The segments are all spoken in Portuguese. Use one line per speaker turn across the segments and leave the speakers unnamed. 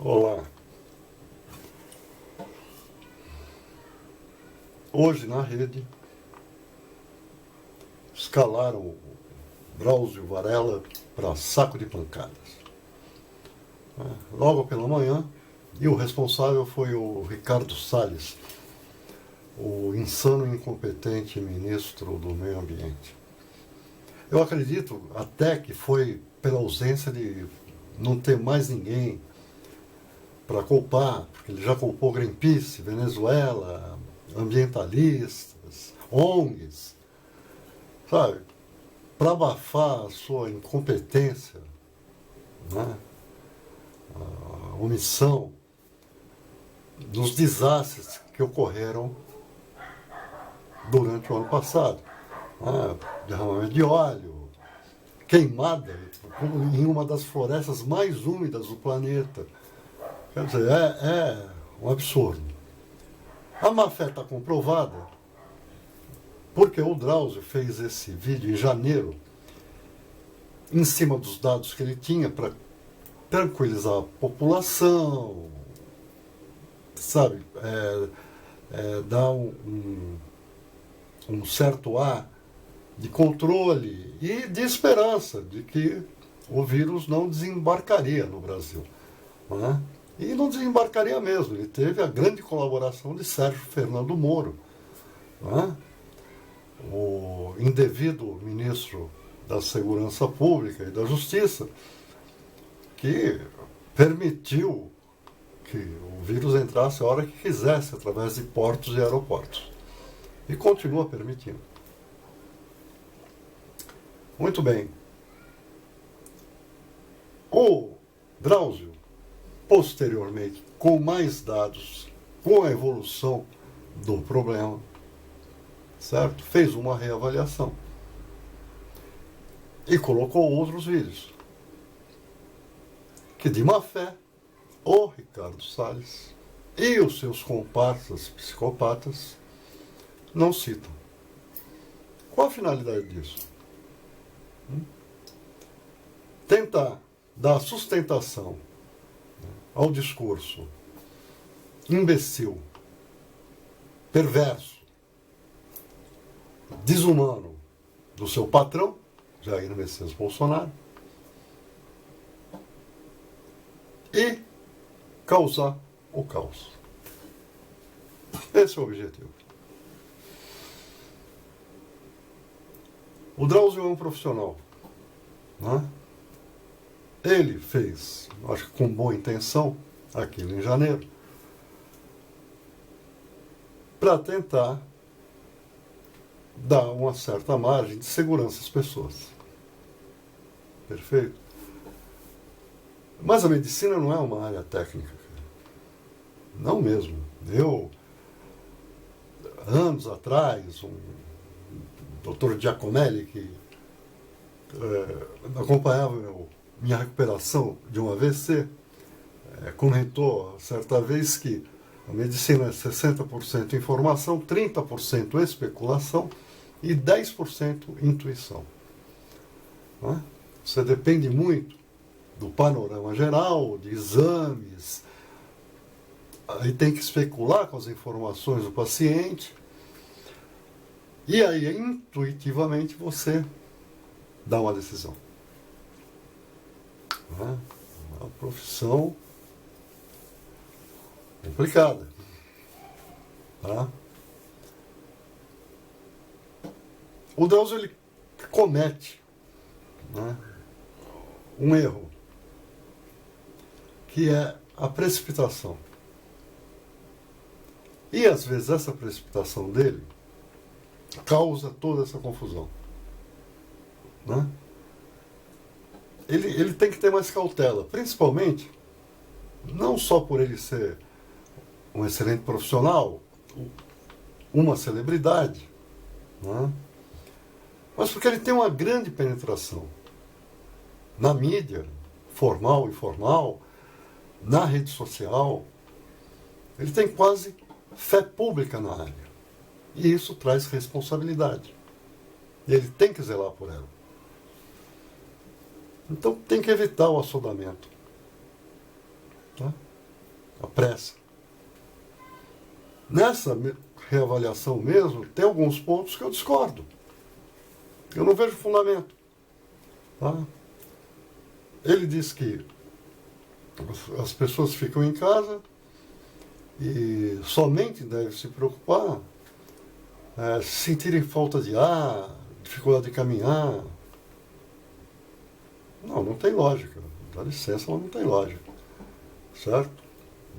Olá. Hoje na rede escalaram o Drauzio Varela para saco de pancadas. Logo pela manhã, e o responsável foi o Ricardo Salles, o insano e incompetente ministro do Meio Ambiente. Eu acredito até que foi pela ausência de não ter mais ninguém para culpar, porque ele já culpou Greenpeace, Venezuela, ambientalistas, ONGs, sabe? Para abafar a sua incompetência, né? A omissão dos desastres que ocorreram durante o ano passado. Derramamento de óleo, queimada em uma das florestas mais úmidas do planeta. Quer dizer, é um absurdo. A má-fé está comprovada porque o Drauzio fez esse vídeo em janeiro em cima dos dados que ele tinha para tranquilizar a população, sabe, dar um certo ar de controle e de esperança de que o vírus não desembarcaria no Brasil. Não é? E não desembarcaria mesmo. Ele teve a grande colaboração de Sérgio Fernando Moro, não é? O indevido ministro da Segurança Pública e da Justiça, que permitiu que o vírus entrasse a hora que quisesse, através de portos e aeroportos. E continua permitindo. Muito bem. O Drauzio, posteriormente, com mais dados, com a evolução do problema, certo? Fez uma reavaliação e colocou outros vídeos que, de má fé, o Ricardo Salles e os seus comparsas psicopatas não citam. Qual a finalidade disso? Tentar dar sustentação ao discurso imbecil, perverso, desumano do seu patrão, Jair Messias Bolsonaro, e causar o caos. Esse é o objetivo. O Drauzio é um profissional, né? Ele fez, acho que com boa intenção, aquilo em janeiro, para tentar dar uma certa margem de segurança às pessoas. Perfeito? Mas a medicina não é uma área técnica. Não mesmo. Eu, anos atrás, um Dr. Giacomelli, que acompanhava minha recuperação de um AVC, comentou certa vez que a medicina é 60% informação, 30% especulação e 10% intuição. Não é? Você depende muito do panorama geral, de exames, aí tem que especular com as informações do paciente, e aí intuitivamente você dá uma decisão. É uma profissão complicada. Tá? O Drauzio, ele comete, né, um erro, que é a precipitação. E às vezes essa precipitação dele causa toda essa confusão. Né? Ele tem que ter mais cautela, principalmente, não só por ele ser um excelente profissional, uma celebridade, né? Mas porque ele tem uma grande penetração na mídia, formal e informal, na rede social. Ele tem quase fé pública na área. E isso traz responsabilidade. E ele tem que zelar por ela. Então tem que evitar o assodamento. Tá? a pressa. Nessa reavaliação mesmo, tem alguns pontos que eu discordo. Eu não vejo fundamento. Tá? Ele diz que as pessoas ficam em casa e somente devem se preocupar se sentirem falta de ar, dificuldade de caminhar. Não tem lógica. Dá licença, mas não tem lógica. Certo?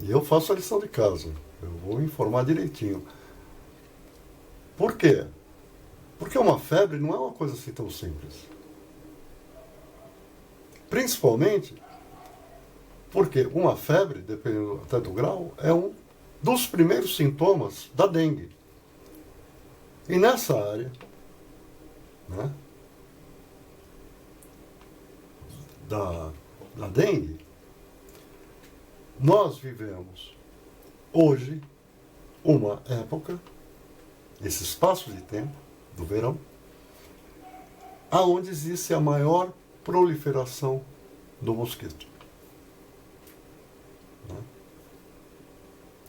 E eu faço a lição de casa. Eu vou informar direitinho. Por quê? Porque uma febre não é uma coisa assim tão simples. Principalmente porque uma febre, dependendo até do grau, é um dos primeiros sintomas da dengue. E nessa área, né, da dengue, nós vivemos hoje uma época, esse espaço de tempo do verão, aonde existe a maior proliferação do mosquito. Né?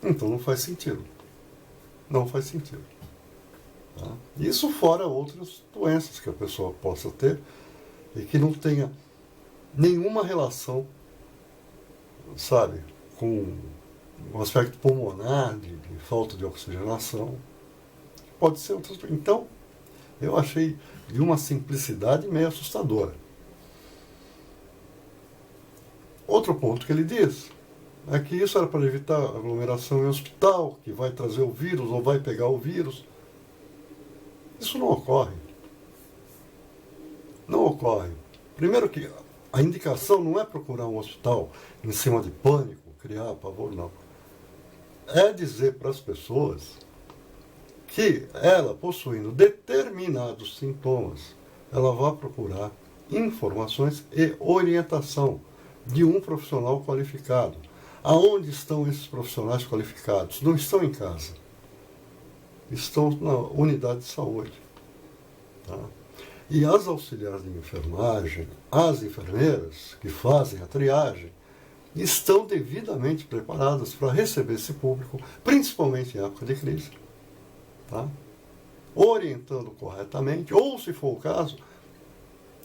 Então não faz sentido. Não faz sentido. Tá? Isso fora outras doenças que a pessoa possa ter e que não tenha nenhuma relação, sabe, com o aspecto pulmonar, de falta de oxigenação. Pode ser outras. Então, eu achei de uma simplicidade meio assustadora. Outro ponto que ele diz é que isso era para evitar aglomeração em hospital, que vai trazer o vírus ou vai pegar o vírus. Isso não ocorre. Não ocorre. Primeiro que a indicação não é procurar um hospital em cima de pânico, criar pavor, não. É dizer para as pessoas que ela, possuindo determinados sintomas, ela vai procurar informações e orientação de um profissional qualificado. Aonde estão esses profissionais qualificados? Não estão em casa. Estão na unidade de saúde. Tá? E as auxiliares de enfermagem, as enfermeiras que fazem a triagem, estão devidamente preparadas para receber esse público, principalmente em época de crise. Tá? Orientando corretamente, ou, se for o caso,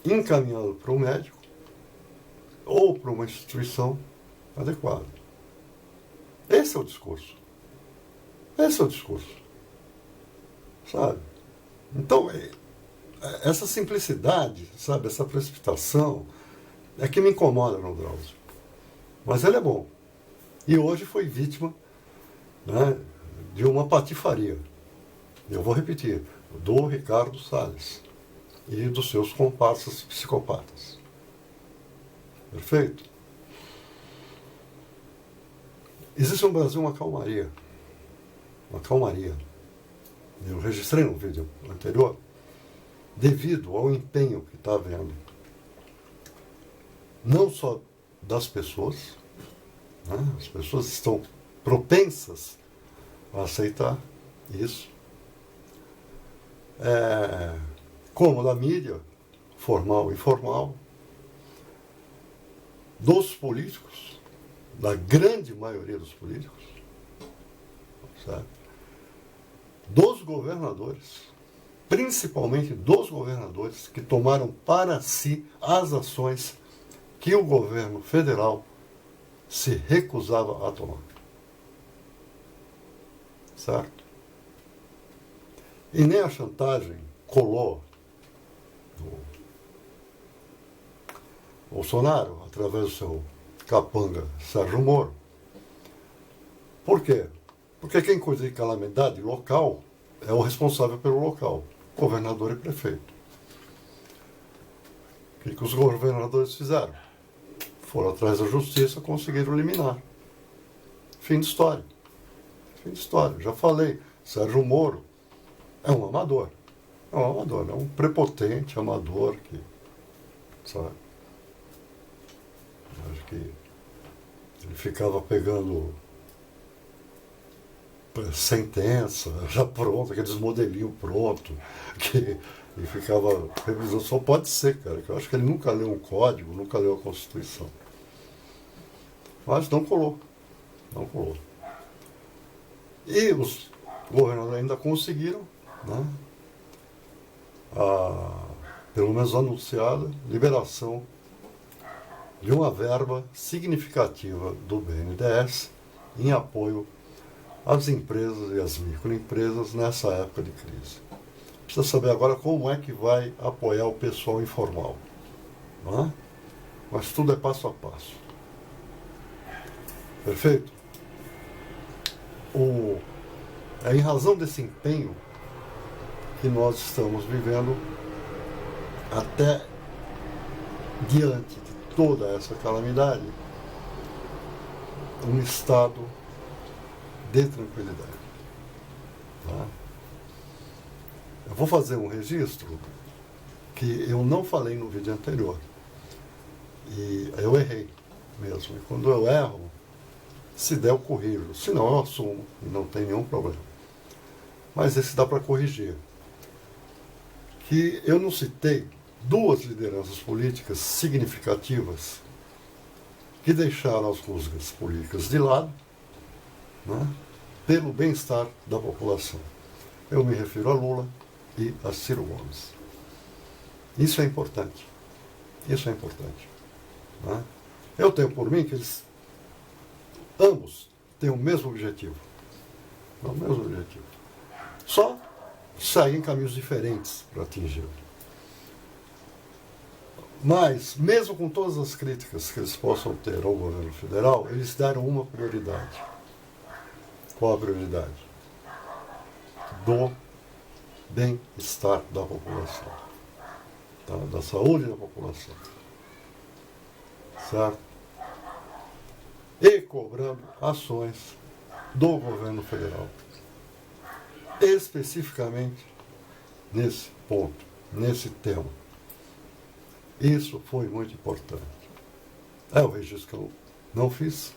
encaminhando para o médico ou para uma instituição adequada. Esse é o discurso. Esse é o discurso. Sabe? Então, essa simplicidade, sabe, essa precipitação, é que me incomoda no Drauzio. Mas ele é bom. E hoje foi vítima, né, de uma patifaria. Eu vou repetir, do Ricardo Salles e dos seus comparsas psicopatas. Perfeito? Existe no Brasil uma calmaria. Uma calmaria. Eu registrei no vídeo anterior, devido ao empenho que está havendo, não só das pessoas, né? As pessoas estão propensas a aceitar isso, como da mídia, formal e informal, dos políticos, da grande maioria dos políticos, certo? Dos governadores, principalmente dos governadores que tomaram para si as ações que o governo federal se recusava a tomar. Certo? E nem a chantagem colou do Bolsonaro, através do seu capanga Sérgio Moro. Por quê? Porque quem cuida de calamidade local é o responsável pelo local, governador e prefeito. O que os governadores fizeram? Foram atrás da justiça, conseguiram eliminar. Fim de história. Fim de história. Já falei, Sérgio Moro é um amador. É um amador, é um prepotente amador que, sabe? Acho que ele ficava pegando sentença já pronta, aqueles modelinhos pronto, e ficava revisando. Só pode ser, cara, que eu acho que ele nunca leu um código, nunca leu a Constituição. Mas não colou. Não colou. E os governadores ainda conseguiram, né, pelo menos anunciada, liberação de uma verba significativa do BNDES em apoio às empresas e às microempresas nessa época de crise. Precisa saber agora como é que vai apoiar o pessoal informal. Não é? Mas tudo é passo a passo. Perfeito? É em razão desse empenho que nós estamos vivendo até diante de toda essa calamidade, um estado de tranquilidade. Tá? Eu vou fazer um registro que eu não falei no vídeo anterior. E eu errei mesmo. E quando eu erro, se der, eu corrijo. Se não, eu assumo e não tem nenhum problema. Mas esse dá para corrigir. Que eu não citei duas lideranças políticas significativas que deixaram as rusgas políticas de lado, né, pelo bem-estar da população. Eu me refiro a Lula e a Ciro Gomes. Isso é importante. Isso é importante. Né? Eu tenho por mim que eles ambos têm o mesmo objetivo. O mesmo objetivo. Só seguem caminhos diferentes para atingi-lo. Mas, mesmo com todas as críticas que eles possam ter ao governo federal, eles deram uma prioridade. Qual a prioridade? Do bem-estar da população. Tá? Da saúde da população. Certo? E cobrando ações do governo federal. Especificamente nesse ponto, nesse tema. Isso foi muito importante. É o registro que eu não fiz,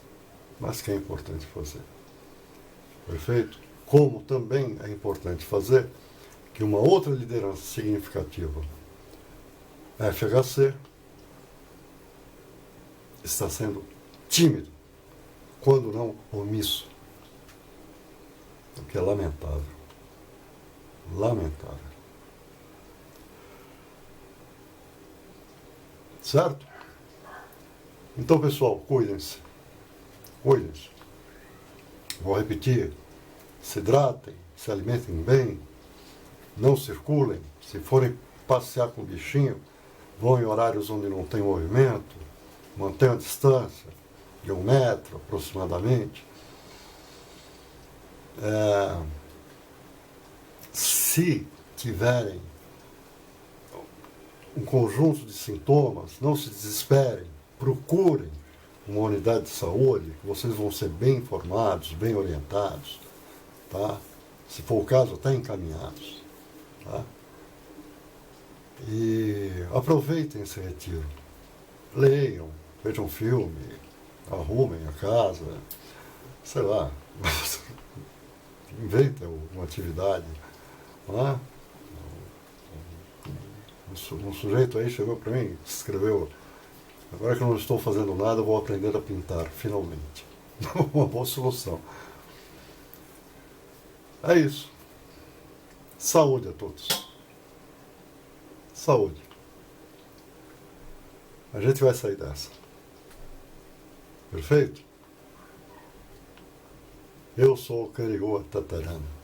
mas que é importante fazer. Perfeito? Como também é importante fazer que uma outra liderança significativa, a FHC, está sendo tímido, quando não omisso. O que é lamentável. Lamentável. Certo? Então, pessoal, cuidem-se. Cuidem-se. Vou repetir. Se hidratem, se alimentem bem, não circulem. Se forem passear com o bichinho, vão em horários onde não tem movimento, mantenham a distância de 1 metro aproximadamente. Se tiverem um conjunto de sintomas, não se desesperem, procurem uma unidade de saúde, que vocês vão ser bem informados, bem orientados, tá? Se for o caso, até encaminhados. Tá? E aproveitem esse retiro. Leiam, vejam filme, arrumem a casa, sei lá, inventem uma atividade. Tá? Um sujeito aí chegou para mim, escreveu: agora que eu não estou fazendo nada, eu vou aprender a pintar, finalmente. Uma boa solução. É isso. Saúde a todos. Saúde. A gente vai sair dessa. Perfeito? Eu sou o Carigua Tatarana.